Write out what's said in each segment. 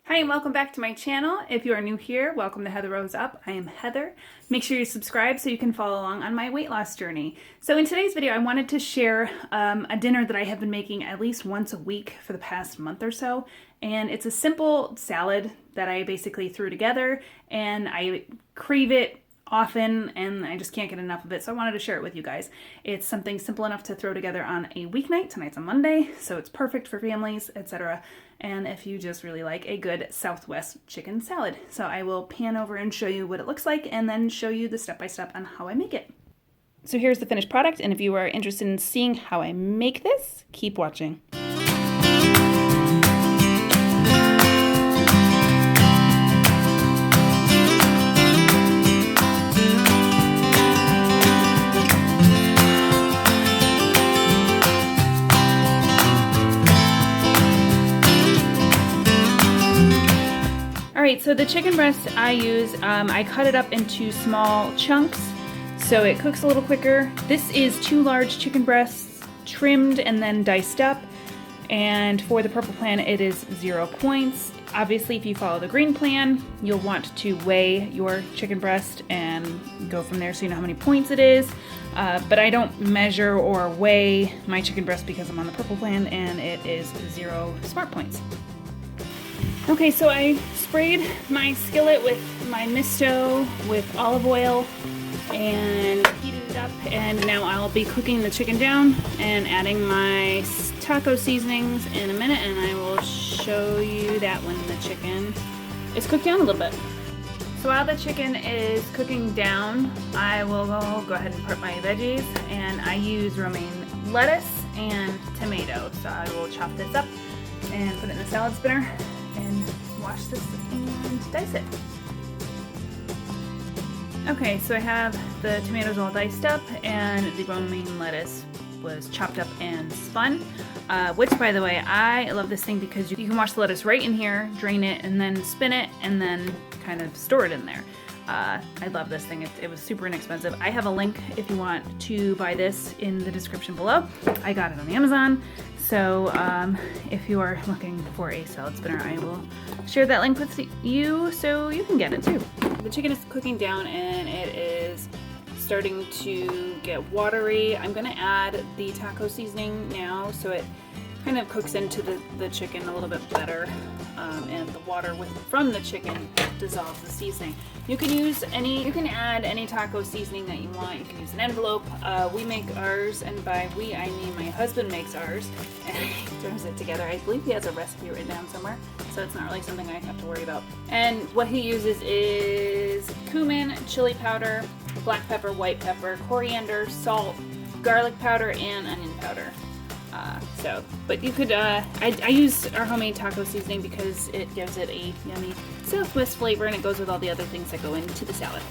Hi and welcome back to my channel. If you are new here, welcome to Heather Rose Up. I am Heather. Make sure you subscribe so you can follow along on my weight loss journey. So in today's video, I wanted to share a dinner that I have been making at least once a week for the past month or so. And it's a simple salad that I basically threw together, and I crave it often and I just can't get enough of it, so I wanted to share it with you guys. It's something simple enough to throw together on a weeknight. Tonight's a Monday, so it's perfect for families, etc. And if you just really like a good Southwest chicken salad. So I will pan over and show you what it looks like and then show you the step-by-step on how I make it. So here's the finished product, and if you are interested in seeing how I make this, keep watching. Alright, so the chicken breast I use, I cut it up into small chunks so it cooks a little quicker. This is 2 large chicken breasts trimmed and then diced up, and for the purple plan it is 0 points. Obviously, if you follow the green plan, you'll want to weigh your chicken breast and go from there so you know how many points it is. But I don't measure or weigh my chicken breast because I'm on the purple plan and it is 0 SmartPoints. Okay, so I sprayed my skillet with my misto with olive oil and heated it up, and now I'll be cooking the chicken down and adding my taco seasonings in a minute, and I will show you that when the chicken is cooked down a little bit. So while the chicken is cooking down, I will go ahead and prep my veggies, and I use romaine lettuce and tomato. So I will chop this up and put it in the salad spinner and wash this and dice it. Okay, so I have the tomatoes all diced up and the romaine lettuce was chopped up and spun, which, by the way, I love this thing because you can wash the lettuce right in here, drain it, and then spin it, and then kind of store it in there. I love this thing. It was super inexpensive. I have a link if you want to buy this in the description below. I got it on Amazon. So if you are looking for a salad spinner, I will share that link with you so you can get it too. The chicken is cooking down and it is starting to get watery. I'm going to add the taco seasoning now so it kind of cooks into the chicken a little bit better, and the water from the chicken dissolves the seasoning. You can add any taco seasoning that you want. You can use an envelope. We make ours, and by we I mean my husband makes ours, and he throws it together. I believe he has a recipe written down somewhere, so it's not really something I have to worry about. And what he uses is cumin, chili powder, black pepper, white pepper, coriander, salt, garlic powder, and onion powder. But you could, I use our homemade taco seasoning because it gives it a yummy Southwest flavor, and it goes with all the other things that go into the salad.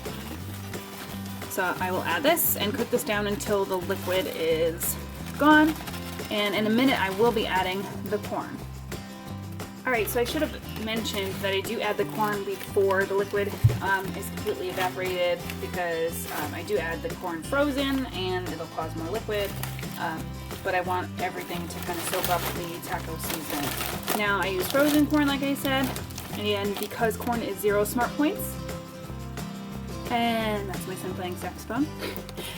So I will add this and cook this down until the liquid is gone, and in a minute I will be adding the corn. Alright, so I should have mentioned that I do add the corn before the liquid is completely evaporated, because I do add the corn frozen and it'll cause more liquid. But I want everything to kind of soak up the taco seasoning. Now I use frozen corn, like I said, and because corn is 0 SmartPoints, and that's my son playing saxophone,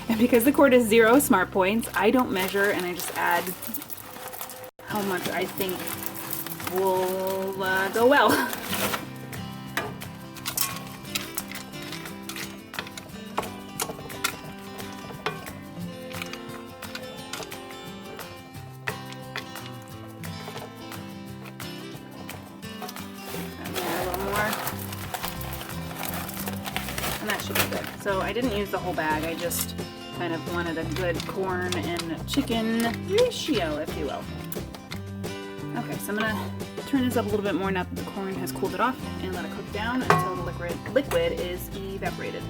and because the corn is 0 SmartPoints, I don't measure, and I just add how much I think will go well. And that should be good. So I didn't use the whole bag, I just kind of wanted a good corn and chicken ratio, if you will. Okay, so I'm gonna turn this up a little bit more now that the corn has cooled it off, and let it cook down until the liquid is evaporated.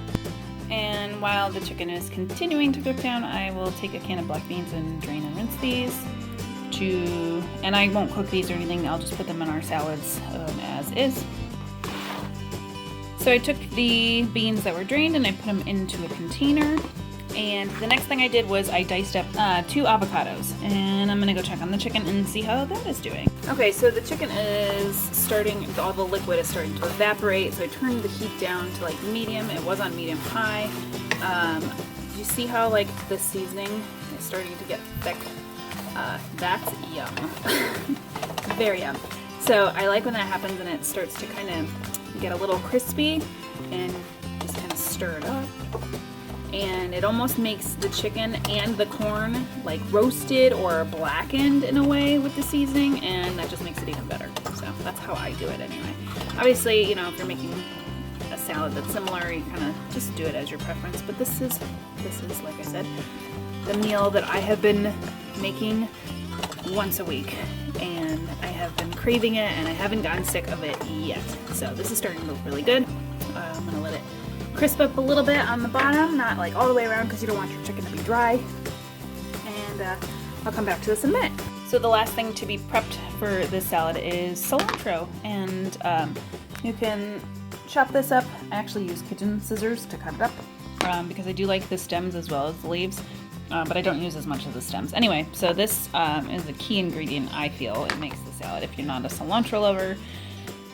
And while the chicken is continuing to cook down, I will take a can of black beans and drain and rinse these. And I won't cook these or anything, I'll just put them in our salads as is. So I took the beans that were drained and I put them into a container, And the next thing I did was I diced up 2 avocados, and I'm gonna go check on the chicken and see how that is doing. Okay, so the chicken is starting, all the liquid is starting to evaporate, so I turned the heat down to like medium. It was on medium high. You see how like the seasoning is starting to get thick? That's yum. Very yum. So I like when that happens and it starts to kind of get a little crispy, and just kind of stir it up. And it almost makes the chicken and the corn like roasted or blackened in a way with the seasoning, and that just makes it even better. So that's how I do it anyway. Obviously, you know, if you're making a salad that's similar, you kind of just do it as your preference. But this is like I said, the meal that I have been making once a week, and I have been craving it, and I haven't gotten sick of it yet. So this is starting to look really good. I'm gonna let it crisp up a little bit on the bottom, not like all the way around because you don't want your chicken to be dry. And I'll come back to this in a minute. So the last thing to be prepped for this salad is cilantro, and you can chop this up. I actually use kitchen scissors to cut it up because I do like the stems as well as the leaves, but I don't use as much of the stems. Anyway, so this is a key ingredient, I feel. It makes the salad. If you're not a cilantro lover,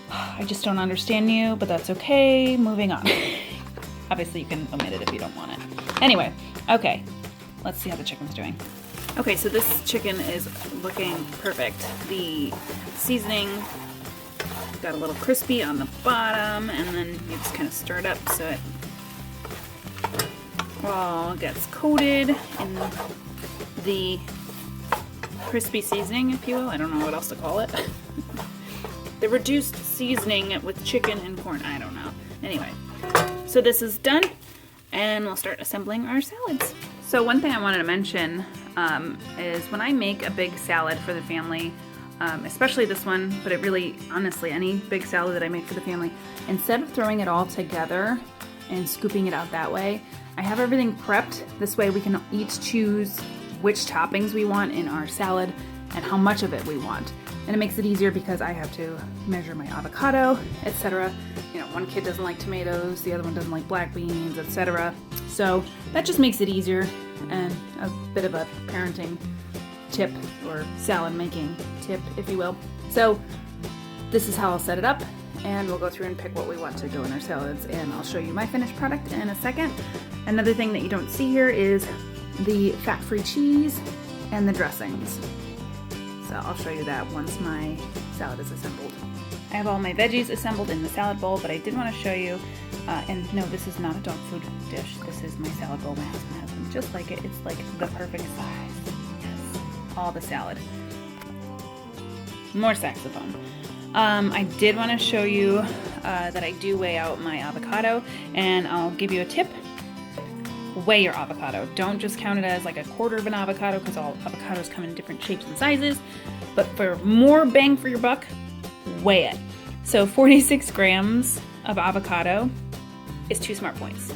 I just don't understand you, but that's okay. Moving on. Obviously, you can omit it if you don't want it. Anyway, okay, let's see how the chicken's doing. Okay, so this chicken is looking perfect. The seasoning got a little crispy on the bottom, and then you just kind of stir it up so it all gets coated in the crispy seasoning, if you will. I don't know what else to call it. The reduced seasoning with chicken and corn. I don't know. Anyway. So this is done, and we'll start assembling our salads. So one thing I wanted to mention is when I make a big salad for the family, especially this one, but it really, honestly, any big salad that I make for the family, instead of throwing it all together and scooping it out that way, I have everything prepped. This way we can each choose which toppings we want in our salad and how much of it we want. And it makes it easier because I have to measure my avocado, etc. You know, one kid doesn't like tomatoes, the other one doesn't like black beans, etc. So that just makes it easier, and a bit of a parenting tip or salad making tip, if you will. So this is how I'll set it up, and we'll go through and pick what we want to go in our salads, and I'll show you my finished product in a second. Another thing that you don't see here is the fat-free cheese and the dressings. So I'll show you that once my salad is assembled. I have all my veggies assembled in the salad bowl, but I did want to show you, and no, this is not a dog food dish. This is my salad bowl my husband has them just like it. It's like the perfect size. Yes, all the salad. More saxophone. I did want to show you that I do weigh out my avocado, and I'll give you a tip. Weigh your avocado. Don't just count it as like a quarter of an avocado, because all avocados come in different shapes and sizes. But for more bang for your buck, weigh it. So 46 grams of avocado is 2 SmartPoints.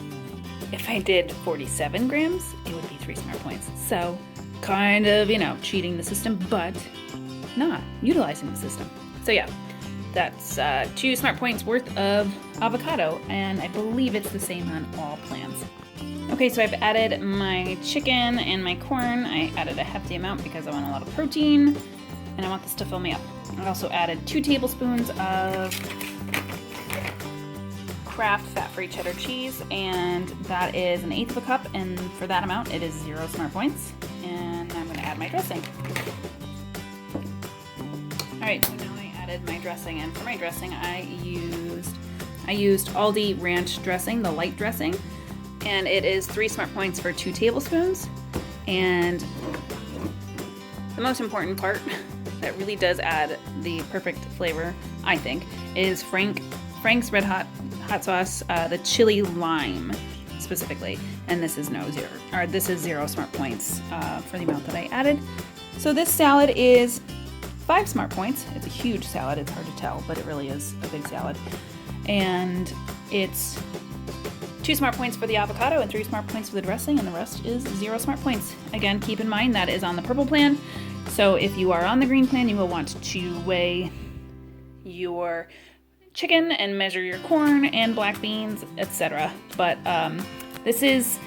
If I did 47 grams, it would be 3 SmartPoints. So kind of, you know, cheating the system, but not utilizing the system. So yeah, that's 2 SmartPoints worth of avocado, and I believe it's the same on all plans. Okay, so I've added my chicken and my corn. I added a hefty amount because I want a lot of protein, and I want this to fill me up. I also added 2 tablespoons of Kraft fat-free cheddar cheese, and that is 1/8 of a cup, and for that amount it is 0 SmartPoints. And I'm going to add my dressing. Alright, so now I added my dressing, and for my dressing I used Aldi ranch dressing, the light dressing, and it is 3 SmartPoints for 2 tablespoons. And the most important part that really does add the perfect flavor, I think, is Frank's Red Hot sauce, the chili lime specifically, and this is 0 SmartPoints for the amount that I added. So this salad is 5 SmartPoints. It's a huge salad. It's hard to tell, but it really is a big salad. And it's 2 SmartPoints for the avocado and 3 SmartPoints for the dressing, and the rest is 0 SmartPoints. Again, keep in mind that is on the purple plan. So if you are on the green plan, you will want to weigh your chicken and measure your corn and black beans, etc. But this is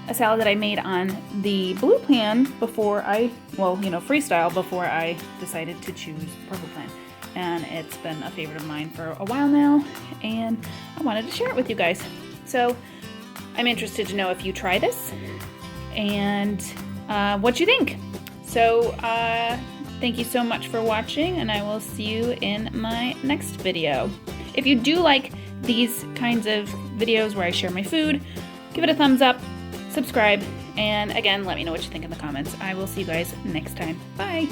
a salad that I made on the blue plan before freestyle before I decided to choose purple plan. And it's been a favorite of mine for a while now, and I wanted to share it with you guys. So I'm interested to know if you try this and what you think. So thank you so much for watching, and I will see you in my next video. If you do like these kinds of videos where I share my food, give it a thumbs up, subscribe, and again, let me know what you think in the comments. I will see you guys next time. Bye!